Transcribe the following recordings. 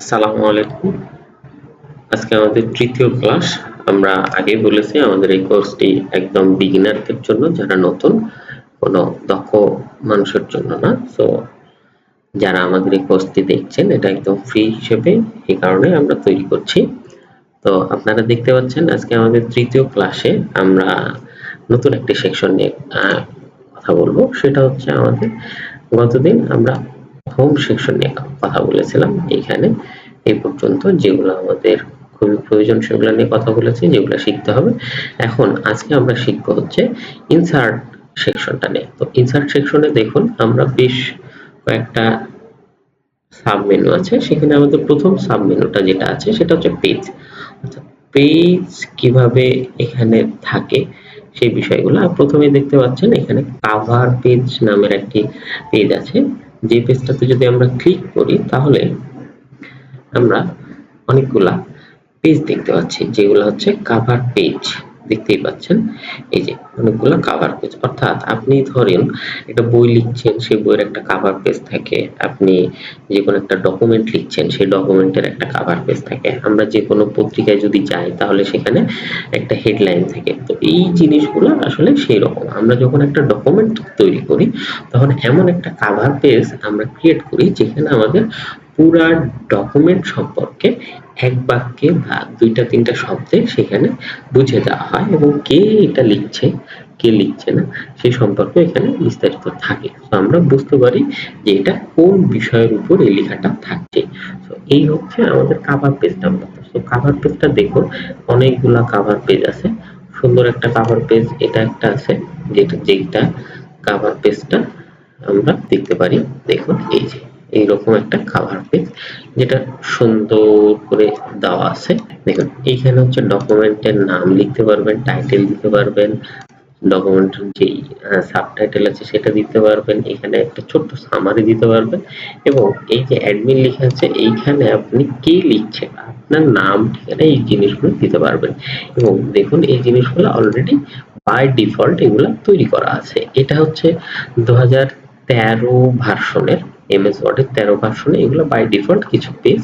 আসসালামু আলাইকুম। আজকে আমাদের তৃতীয় ক্লাস। আমরা আগেই বলেছি আমাদের এই কোর্সটি একদম বিগিনারদের জন্য, যারা নতুন, কোনো দক্ষ মানুষের জন্য না। সো যারা আমাদের এই কোর্সটি দেখছেন, এটা একদম ফ্রি হিসেবে এই কারণে আমরা তৈরি করছি। তো আপনারা দেখতে পাচ্ছেন আজকে আমাদের তৃতীয় ক্লাসে আমরা নতুন একটি সেকশন নিয়ে কথা বলবো। সেটা হচ্ছে আমাদের গতদিন আমরা হোম সেকশন নিয়ে কথা বলেছিলাম। এইখানে এই পর্যন্ত যেগুলো আমাদের খুবই প্রয়োজন সেগুলো নিয়ে কথা বলেছি, যেগুলো শিখতে হবে। এখন আজকে আমরা শিখবো হচ্ছে ইনসার্ট সেকশনটা নিয়ে। তো ইনসার্ট সেকশনে দেখুন আমরা বেশ কয়েকটা সাব মেনু আছে। সেখানে আমাদের প্রথম সাব মেনুটা যেটা আছে সেটা হচ্ছে পেজ। অর্থাৎ পেজ কিভাবে এখানে থাকে সেই বিষয়গুলো। প্রথমে দেখতে পাচ্ছেন এখানে কাভার পেজ নামের একটি পেজ আছে। যে পেজটাতে যদি আমরা ক্লিক করি তাহলে আমরা অনেকগুলা পেজ দেখতে পাচ্ছি, যেগুলো হচ্ছে কাভার পেজ। দেখতেই পাচ্ছেন এই যে অনেকগুলো কাভার পেজ। অর্থাৎ আপনি ধরেন একটা বই লিখছেন, সেই বইয়ের একটা কাভার পেজ থাকে। আপনি যে কোনো একটা ডকুমেন্ট লিখছেন, সেই ডকুমেন্টের একটা কাভার পেজ থাকে। আমরা যে কোনো পত্রিকায় যদি যাই তাহলে সেখানে একটা হেডলাইন থাকে। তো এই জিনিসগুলো আসলে সেই রকম। আমরা যখন একটা ডকুমেন্ট তৈরি করি তখন এমন একটা কাভার পেজ আমরা ক্রিয়েট করি যেখানে আমাদের পুরা ডকুমেন্ট সম্পর্কে এক বাক্যে বা ২টা-৩টা শব্দে সেখানে বুঝিয়ে দেওয়া হয়, এবং কে এটা লিখছে, কে লিখছে না সেই সম্পর্কে এখানে বিস্তারিত থাকে। তো আমরা বুঝতে পারি যে এটা কোন বিষয়ের উপর এই লেখাটা থাকছে। তো এই হচ্ছে আমাদের কাভার পেজটা। তো কাভার পেজটা দেখুন, অনেকগুলা কাভার পেজ আছে। সুন্দর একটা কাভার পেজ এটা একটা আছে, যেটা কাভার পেজটা আমরা দেখতে পারি। দেখুন এই যে এইরকম একটা কাভার পেজ, যেটা সুন্দর করে দেওয়া আছে। দেখুন এইখানে হচ্ছে ডকুমেন্টের নাম লিখতে পারবেন, টাইটেল দিতে পারবেন, ডকুমেন্টের যেই সাবটাইটেল আছে সেটা দিতে পারবেন, এখানে একটা ছোট্ট সামারি দিতে পারবেন, এবং এই যে অ্যাডমিন লেখা আছে এইখানে আপনি কে লিখছেন, আপনার নাম, ঠিকানা, এই জিনিসগুলো দিতে পারবেন। এবং দেখুন এই জিনিসগুলো অলরেডি বাই ডিফল্ট এগুলা তৈরি করা আছে। এটা হচ্ছে 2013 ভার্সনের এমএস ওয়ার্ডের 13 ভার্সনে এগুলো বাই ডিফল্ট কিছু পেজ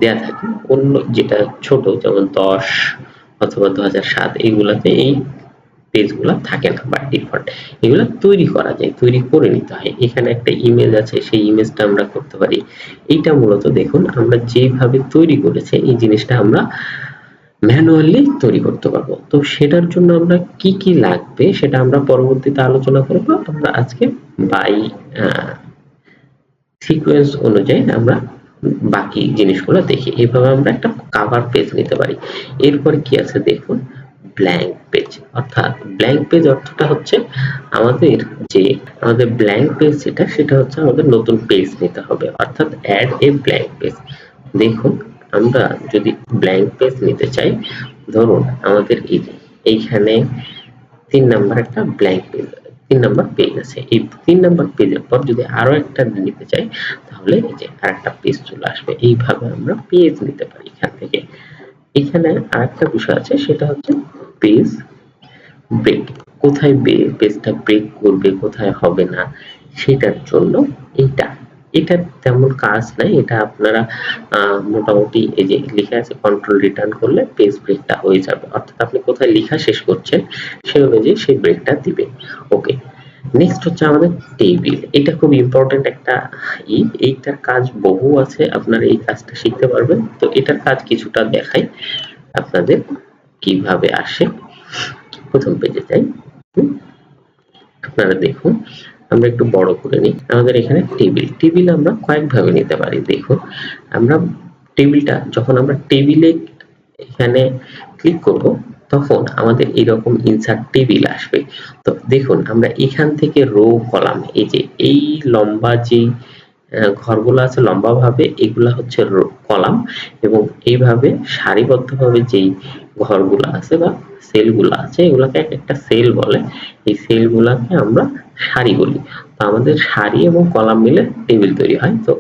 দেয়া থাকে। অন্য যেটা ছোট যেমন 10 অথবা 2007 এইগুলাতে এই পেজগুলা থাকে না বাই ডিফল্ট। এগুলা তৈরি করা যায়, তৈরি করে নিতে হয়। এখানে একটা ইমেজ আছে, সেই ইমেজটা আমরা করতে পারি। এইটা মূলত দেখুন আমরা যেভাবে তৈরি করেছি এই জিনিসটা আমরা ম্যানুয়ালি তৈরি করতে পারবো। তো সেটার জন্য আমরা কি কি লাগবে সেটা আমরা পরবর্তীতে আলোচনা করব। আমরা আজকে বাই সিকোয়েন্স অনুযায়ী আমরা বাকি জিনিসগুলো দেখি। এভাবে আমরা একটা কাভার পেজ নিতে পারি। এরপরে কি আছে দেখুন, ব্ল্যাঙ্ক পেজ। অর্থাৎ ব্ল্যাঙ্ক পেজ অর্থটা হচ্ছে আমাদের যে আমাদের ব্ল্যাঙ্ক পেজ যেটা সেটা হচ্ছে আমাদের নতুন পেজ নিতে হবে। অর্থাৎ অ্যাড এ ব্ল্যাঙ্ক পেজ। দেখুন আমরা যদি ব্ল্যাঙ্ক পেজ নিতে চাই, ধরুন আমাদের এইখানে ৩ নাম্বার একটা ব্ল্যাঙ্ক পেজ, ৩ নাম্বার পেজ আছে। এই ৩ নাম্বার পেজের পর যদি আরো একটা নিতে চাই তাহলে এই যে আরেকটা পেজ চলে আসবে। এইভাবে আমরা পেজ নিতে পারি এখান থেকে। এখানে আরেকটা বিষয় আছে সেটা হচ্ছে পেজ ব্রেক। কোথায় পেজটা ব্রেক করবে, কোথায় হবে না সেটার জন্য এইটা। এটার তেমন কাজ নাই। এটা আপনারা মোটামুটি এই যে লেখা আছে কন্ট্রোল রিটার্ন করলে পেজ ব্রেকটা হয়ে যাবে। অর্থাৎ আপনি কোথায় লেখা শেষ করছেন সেই অনুযায়ী সেই ব্রেকটা দিবে। ওকে। নেক্সট হচ্ছে আমাদের টেবিল। এটা খুব ইম্পর্টেন্ট একটা এইটার কাজ বহু আছে, আপনারা এই কাজটা শিখতে পারবেন। তো এটার কাজ কিছুটা দেখাই আপনাদের কিভাবে আসে। প্রথম পেজে যাই। আপনারা দেখুন আমরা একটু বড় করে নিই। আমাদের এখানে টেবিল আমরা কয়েকভাবে নিতে পারি। দেখুন আমরা টেবিলটা যখন আমরা টেবিলে এখানে ক্লিক করব তখন আমাদের এরকম ইনসার্ট টেবিল আসবে। তো দেখুন আমরা এখান থেকে রো কলাম, এই যে এই লম্বা যেই ঘরগুলো আছে লম্বাভাবে, এগুলা হচ্ছে কলাম, এবং এইভাবে সারিবদ্ধভাবে যেই ঘরগুলো আছে বা সেলগুলো আছে এগুলাকে এক একটা সেল বলে। এই সেলগুলাকে আমরা সারি বলি। তো আমাদের সারি এবং কলাম মিলে টেবিল তৈরি হয়। তো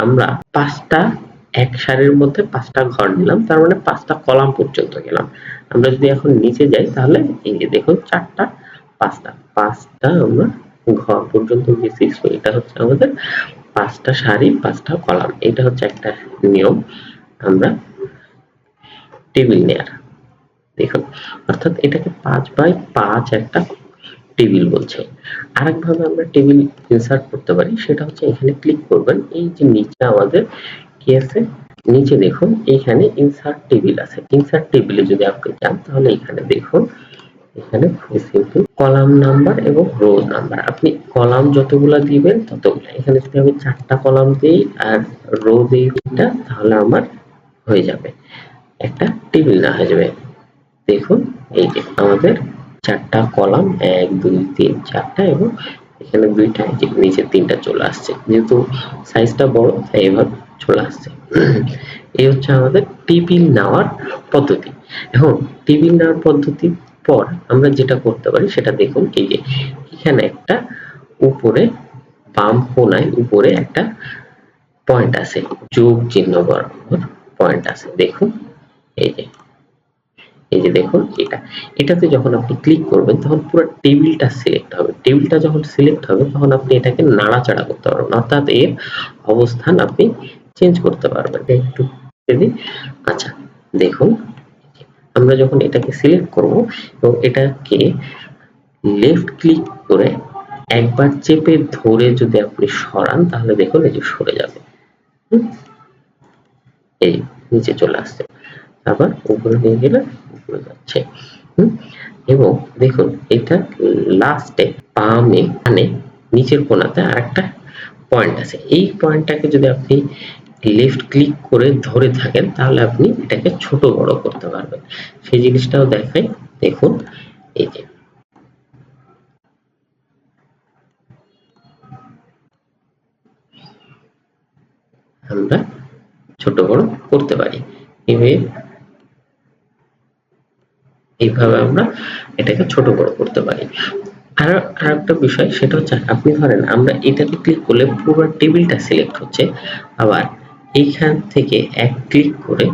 আমরা 5টা এক সারির মধ্যে 5টা ঘর নিলাম, তার মানে 5টা কলাম পর্যন্ত গেলাম। আমরা যদি এখন নিচে যাই তাহলে এই যে দেখুন 4টা 5টা আমরা ঘর পর্যন্ত গেছি। তো এটা হচ্ছে আমাদের 5টা সারি 5টা কলাম। এটা হচ্ছে একটা নিয়ম। আমরা টেবিল নেয়ার, দেখুন অর্থাৎ এটাকে 5x5 একটা টেবিল বলছে। আরেকভাবে আমরা টেবিল ইনসার্ট করতে পারি, সেটা হচ্ছে এখানে ক্লিক করবেন, এই যে নিচে আমাদের কি আছে, নিচে দেখুন এখানে ইনসার্ট টেবিল আছে। ইনসার্ট টেবিলে যদি আপনি যান তাহলে এখানে দেখুন, এখানে খুবই সিম্পল কলাম নাম্বার এবং রো নাম্বার, আপনি কলাম যতগুলা দিবেন ততগুলা। এখানে যদি আমি 4টা কলাম দিই আর রো দিই 2টা, তাহলে আমার হয়ে যাবে একটা টেবিল না হয়ে যাবে। দেখুন এই যে আমাদের 4টা কলাম, 1 2 3 4টা, এবং এখানে 2টা, এই যে নিচে 3টা চলে আসছে, যেহেতু সাইজটা বড় তাই এভাবে চলে আসছে। এই হচ্ছে আমাদের টেবিল নেওয়ার পদ্ধতি। এখন টেবিল নেওয়ার পদ্ধতির পর আমরা যেটা করতে পারি সেটা দেখুন, এই যে এখানে একটা উপরে বাম কোণায় উপরে একটা পয়েন্ট আছে, যোগ চিহ্ন বরাবর পয়েন্ট আছে, দেখুন এই যে, এই যে দেখুন এটাতে যখন আপনি ক্লিক করবেন তখন পুরো টেবিলটা সিলেক্ট হবে। টেবিলটা যখন সিলেক্ট হবে তখন আপনি এটাকে নাড়াচাড়া করতে পারবেন, অর্থাৎ এর অবস্থান আপনি চেঞ্জ করতে পারবেন। একটু দিই, আচ্ছা দেখুন আমরা যখন এটাকে সিলেক্ট করব এবং এটাকে লেফট ক্লিক করে একবার চেপে ধরে যদি আপনি সরান তাহলে দেখুন এই যে সরে যাবে, এই নিচে চলে আসছে, আবার উপরে নিয়ে গেলে উপরে যাচ্ছে। এবং দেখুন এটা লাস্টে বামে মানে নিচের কোণাতে আরেকটা পয়েন্ট আছে, এই পয়েন্টটাকে যদি আপনি লেফট ক্লিক করে ধরে থাকেন তাহলে আপনি এটাকে ছোট বড় করতে পারবেন। সেই জিনিসটাও দেখাই, দেখুন এই যে আমরা ছোট বড় করতে পারি, এইভাবে আমরা এটাকে ছোট বড় করতে পারি। আরেকটা বিষয় সেটা হচ্ছে, আপনি ধরেন আমরা এটাতে ক্লিক করলে পুরো টেবিলটা সিলেক্ট হচ্ছে, আবার এইখান থেকে এক ক্লিক করে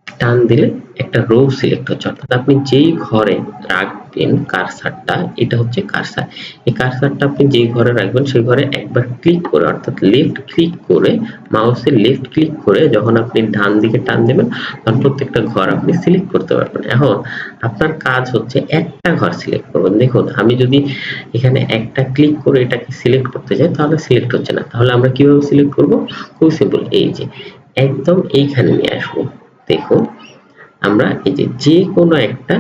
টান দিলে একটা রো সিলেক্ট হচ্ছে, অর্থাৎ আপনি যেই ঘরে রাখবেন কার্সারটা, এটা হচ্ছে কার্সার, এই কার্সারটা আপনি যেই ঘরে রাখবেন সেই ঘরে একবার ক্লিক করে, অর্থাৎ লেফট ক্লিক করে, মাউসের লেফট ক্লিক করে যখন আপনি ডান দিকে টান দেবেন তখন প্রত্যেকটা ঘর আপনি সিলেক্ট করতে পারবেন। এখন আপনার কাজ হচ্ছে একটা ঘর সিলেক্ট করবেন। দেখুন আমি যদি এখানে একটা ক্লিক করে এটাকে সিলেক্ট করতে যাই তাহলে সিলেক্ট হচ্ছে না, তাহলে আমরা কিভাবে সিলেক্ট করব, খুব সিম্পল, এই যে একদম এইখানে নিয়ে আসবো, দেখুন আমরা এই যে যেকোনো একটা,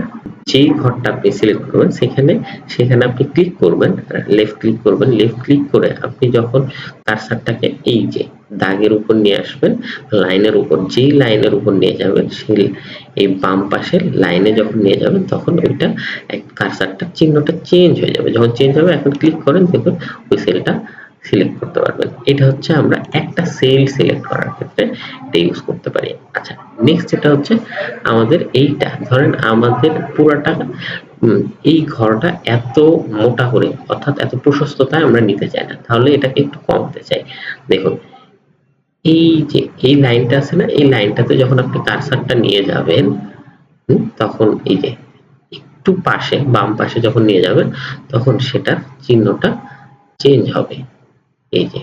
যেই ঘরটা আপনি সিলেক্ট করবেন সেখানে আপনি ক্লিক করবেন, লেফট ক্লিক করবেন, লেফট ক্লিক করে আপনি যখন কার্সারটাকে এই যে দাগের উপর নিয়ে আসবেন, লাইনের উপর, যেই লাইনের উপর নিয়ে যাবেন সেই এই বাম পাশের লাইনে যখন নিয়ে যাবেন তখন ওইটা কার্সারটা চিহ্নটা চেঞ্জ হয়ে যাবে। যখন চেঞ্জ হবে এখন ক্লিক করেন, দেখুন ওই সেলটা সিলেক্ট করতে পারবেন। এটা হচ্ছে আমরা একটা সেল সিলেক্ট করার ক্ষেত্রে এটা ইউজ করতে পারি। আচ্ছা নেক্সট যেটা হচ্ছে আমাদের এইটা ধরেন আমাদের পুরাটা এই ঘরটা এত মোটা করে, অর্থাৎ এত প্রশস্ততায় আমরা নিতে চাই না, তাহলে এটাকে একটু কমাতে চাই। দেখুন এই যে এই লাইনটা আছে না, এই লাইনটাতে যখন আপনি কার্সারটা নিয়ে যাবেন তখন এই যে একটু পাশে বাম পাশে যখন নিয়ে যাবেন তখন সেটার চিহ্নটা চেঞ্জ হবে। এই যে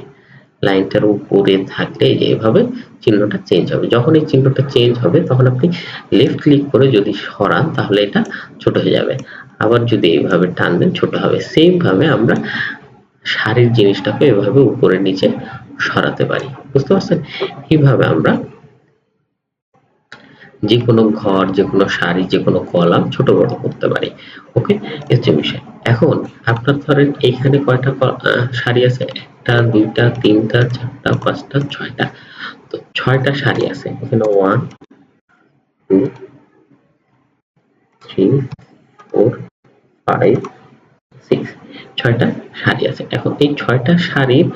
লাইনটার উপরে থাকলে এই যে এভাবে চিহ্নটা চেঞ্জ হবে। যখন এই চিহ্নটা চেঞ্জ হবে তখন আপনি লেফট ক্লিক করে যদি সরান তাহলে এটা ছোট হয়ে যাবে, আবার যদি এইভাবে টান দেন ছোট হবে। সেম ভাবে আমরা সারির জিনিসটাকে এভাবে উপরে নিচে সরাতে পারি, বুঝতে পারছেন? এইভাবে আমরা যেকোনো ঘর, যেকোনো সারি, যেকোনো কলাম ছোট বড় করতে পারি। ওকে, এই হচ্ছে বিষয়। এখন আপনার ধরেন এইখানে কয়টা সারি আছে, 1টা 2টা 3টা 4টা 5টা 6টা, তো 6টা সারি আছে এখানে, 1 2 3 4 5 6, 6টা সারি আছে। এখন এই 6টা সারির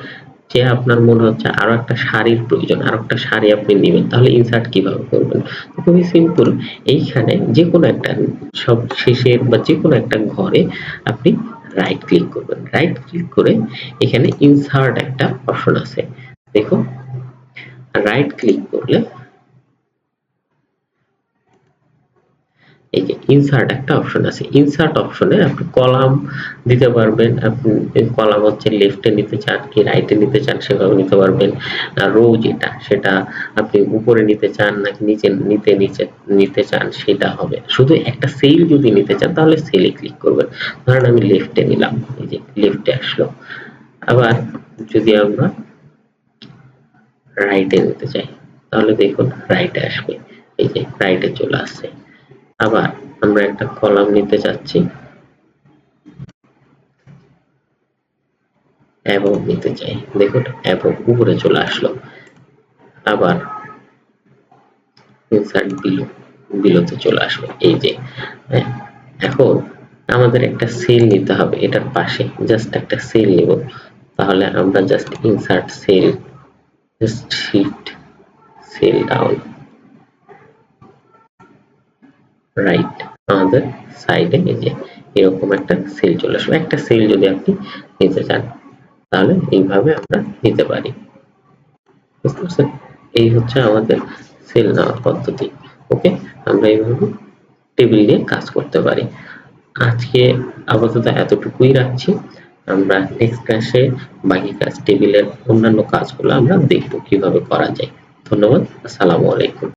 যে আপনার মনে হচ্ছে আরো একটা সারির প্রয়োজন, আরো একটা সারি আপনি নেবেন, তাহলে ইনসার্ট কিভাবে করবেন? খুবই সিম্পল, এইখানে যেকোনো একটা সব শেষের বা যেকোনো একটা ঘরে আপনি রাইট ক্লিক করবেন, রাইট ক্লিক করে এখানে ইনসার্ট একটা অপশন আছে, দেখুন রাইট ক্লিক করলে এই যে ইনসার্ট একটা অপশন আছে, ইনসার্ট অপশনে আপনি কলাম দিতে পারবেন, আপনি কলাম হচ্ছে লেফটে নিতে চান কি রাইটে নিতে চান সেভাবে নিতে পারবেন। রো যেটা সেটা আপনি উপরে নিতে চান নাকি নিচে নিতে চান সেটা হবে। শুধু একটা সেল যদি নিতে চান তাহলে সেলে ক্লিক করবেন। ধরেন আমি লেফটে নিলাম, এই যে লেফটে আসলো। আবার যদি আমরা রাইটে নিতে চাই তাহলে দেখুন রাইটে আসবে, এই যে রাইটে চলে আসছে। আবার আমরা একটা কলাম নিতে চাচ্ছি এবং নিতে চাই, দেখুন এবং উপরে চলে আসলো। আবার ইনসার্ট বিলোতে চলে আসবে, এই যে। হ্যাঁ, এখন আমাদের একটা সেল নিতে হবে, এটার পাশে জাস্ট একটা সেল নিব। তাহলে আমরা just insert cell, just shift cell down right, আমাদের সাইডে এই যে এরকম একটা সেল চলে আসবে। একটা সেল যদি আপনি নিতে চান তাহলে এইভাবে আমরা নিতে পারি। বুঝতে পারছেন? এই হচ্ছে আমাদের সেল নেওয়ার পদ্ধতি। ওকে, আমরা এইভাবে টেবিল নিয়ে কাজ করতে পারি। আজকে আপাতত এতটুকুই রাখছি। আমরা নেক্সট ক্লাসে বাকি কাজ টেবিলের অন্যান্য কাজগুলো আমরা দেখব কিভাবে করা যায়। ধন্যবাদ। আসসালামু আলাইকুম।